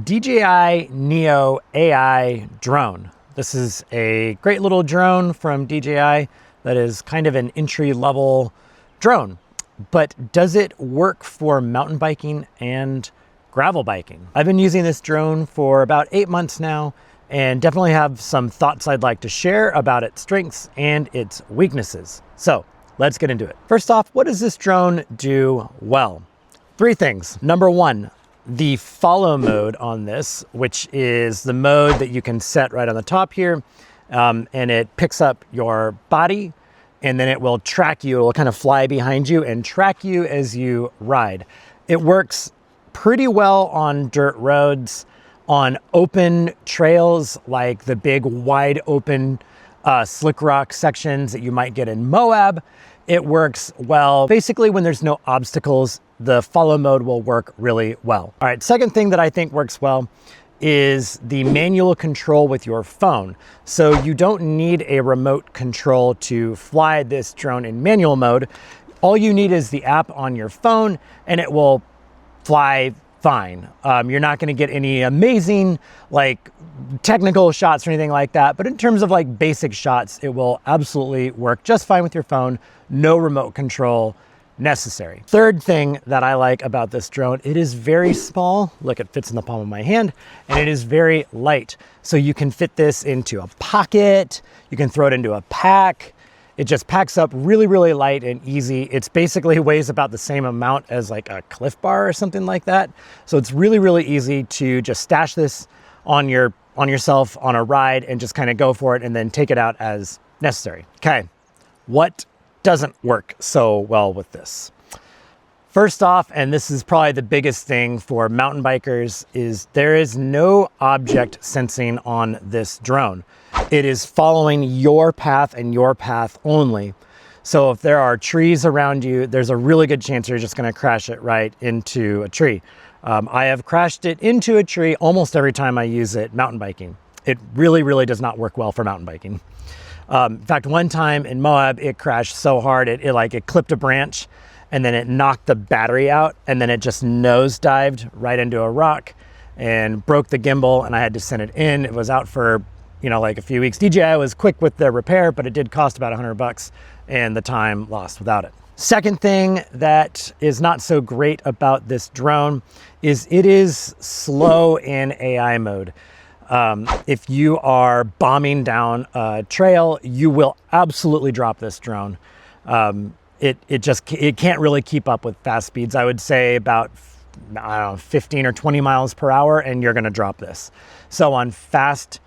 DJI Neo AI Drone. This is a great little drone from DJI that is kind of an entry-level drone. But does it work for mountain biking and gravel biking? I've been using this drone for about 8 months now and definitely have some thoughts I'd like to share about its strengths and its weaknesses. So let's get into it. First off, what does this drone do well? 3 things. Number 1, the follow mode on this, which is the mode that you can set right on the top here, and it picks up your body and then it will track you. It will kind of fly behind you and track you as you ride. It works pretty well on dirt roads, on open trails like the big wide open slick rock sections that you might get in Moab. It works well. Basically, when there's no obstacles, the follow mode will work really well. All right, second thing that I think works well is the manual control with your phone. So you don't need a remote control to fly this drone in manual mode. All you need is the app on your phone and it will fly fine. You're not gonna get any amazing like technical shots or anything like that, but in terms of like basic shots, it will absolutely work just fine with your phone. No remote control necessary. Third thing that I like about this drone, it is very small. Look, it fits in the palm of my hand, and it is very light. So you can fit this into a pocket, you can throw it into a pack. It just packs up really, really light and easy. It's basically weighs about the same amount as like a Cliff Bar or something like that. So it's really, really easy to just stash this on yourself on a ride and just kind of go for it and then take it out as necessary. Okay, what doesn't work so well with this? First off, and this is probably the biggest thing for mountain bikers, is there is no object sensing on this drone. It is following your path and your path only. So if there are trees around you, there's a really good chance you're just gonna crash it right into a tree. I have crashed it into a tree almost every time I use it mountain biking. It really, really does not work well for mountain biking. In fact, one time in Moab, it crashed so hard, it clipped a branch and then it knocked the battery out and then it just nosedived right into a rock and broke the gimbal and I had to send it in. It was out for, like a few weeks. DJI was quick with the repair, but it did cost about $100 and the time lost without it. Second thing that is not so great about this drone is it is slow in AI mode. If you are bombing down a trail, you will absolutely drop this drone. It can't really keep up with fast speeds. I would say about, 15 or 20 miles per hour, and you're gonna drop this. So on fast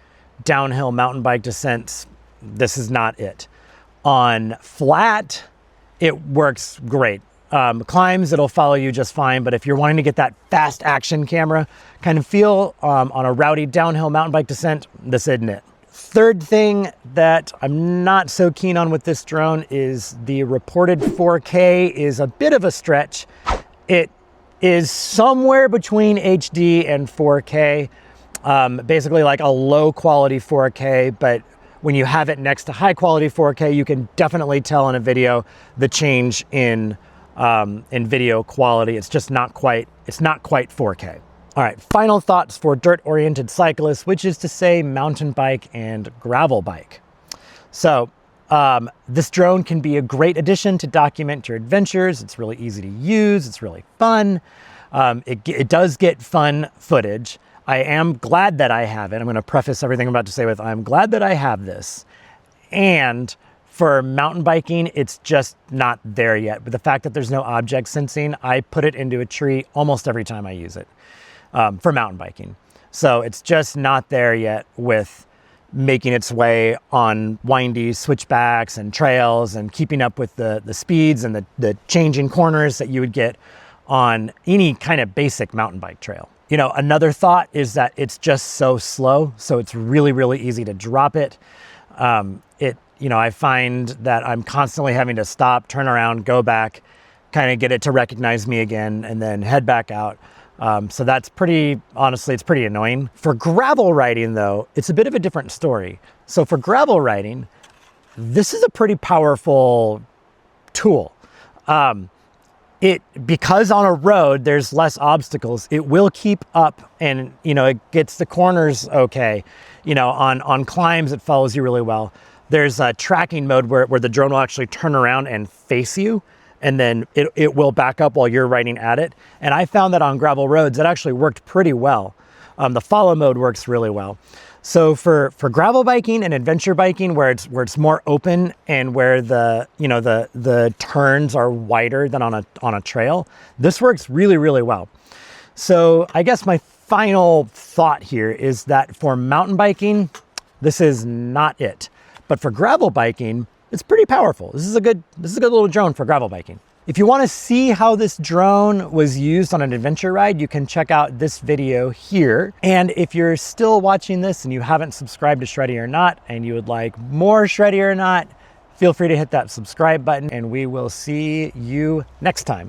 downhill mountain bike descents, this is not it. On flat, it works great. Climbs, it'll follow you just fine, but if you're wanting to get that fast action camera kind of feel on a rowdy downhill mountain bike descent, this isn't it. Third thing that I'm not so keen on with this drone is the reported 4K is a bit of a stretch. It is somewhere between HD and 4K, basically like a low quality 4K, but when you have it next to high quality 4K, you can definitely tell in a video the change in video quality. It's just not quite 4K. All right, final thoughts for dirt-oriented cyclists, which is to say mountain bike and gravel bike. So this drone can be a great addition to document your adventures. It's really easy to use. It's really fun. It does get fun footage. I am glad that I have it. I'm gonna preface everything I'm about to say with, I'm glad that I have this. And for mountain biking, it's just not there yet. But the fact that there's no object sensing, I put it into a tree almost every time I use it for mountain biking. So it's just not there yet with making its way on windy switchbacks and trails and keeping up with the speeds and the changing corners that you would get on any kind of basic mountain bike trail. Another thought is that it's just so slow, so it's really, really easy to drop it. I find that I'm constantly having to stop, turn around, go back, kind of get it to recognize me again, and then head back out. So that's honestly, it's pretty annoying. For gravel riding though, it's a bit of a different story. So for gravel riding, this is a pretty powerful tool. because on a road there's less obstacles, it will keep up, and it gets the corners okay. On climbs it follows you really well. There's a tracking mode where the drone will actually turn around and face you, and then it will back up while you're riding at it. And I found that on gravel roads it actually worked pretty well. The follow mode works really well. So for gravel biking and adventure biking, where it's more open and where the turns are wider than on a trail, this works really, really well. So I guess my final thought here is that for mountain biking, this is not it. But for gravel biking, it's pretty powerful. This is a good little drone for gravel biking. If you want to see how this drone was used on an adventure ride, you can check out this video here. And if you're still watching this and you haven't subscribed to Shreddy or Not, and you would like more Shreddy or Not, feel free to hit that subscribe button, and we will see you next time.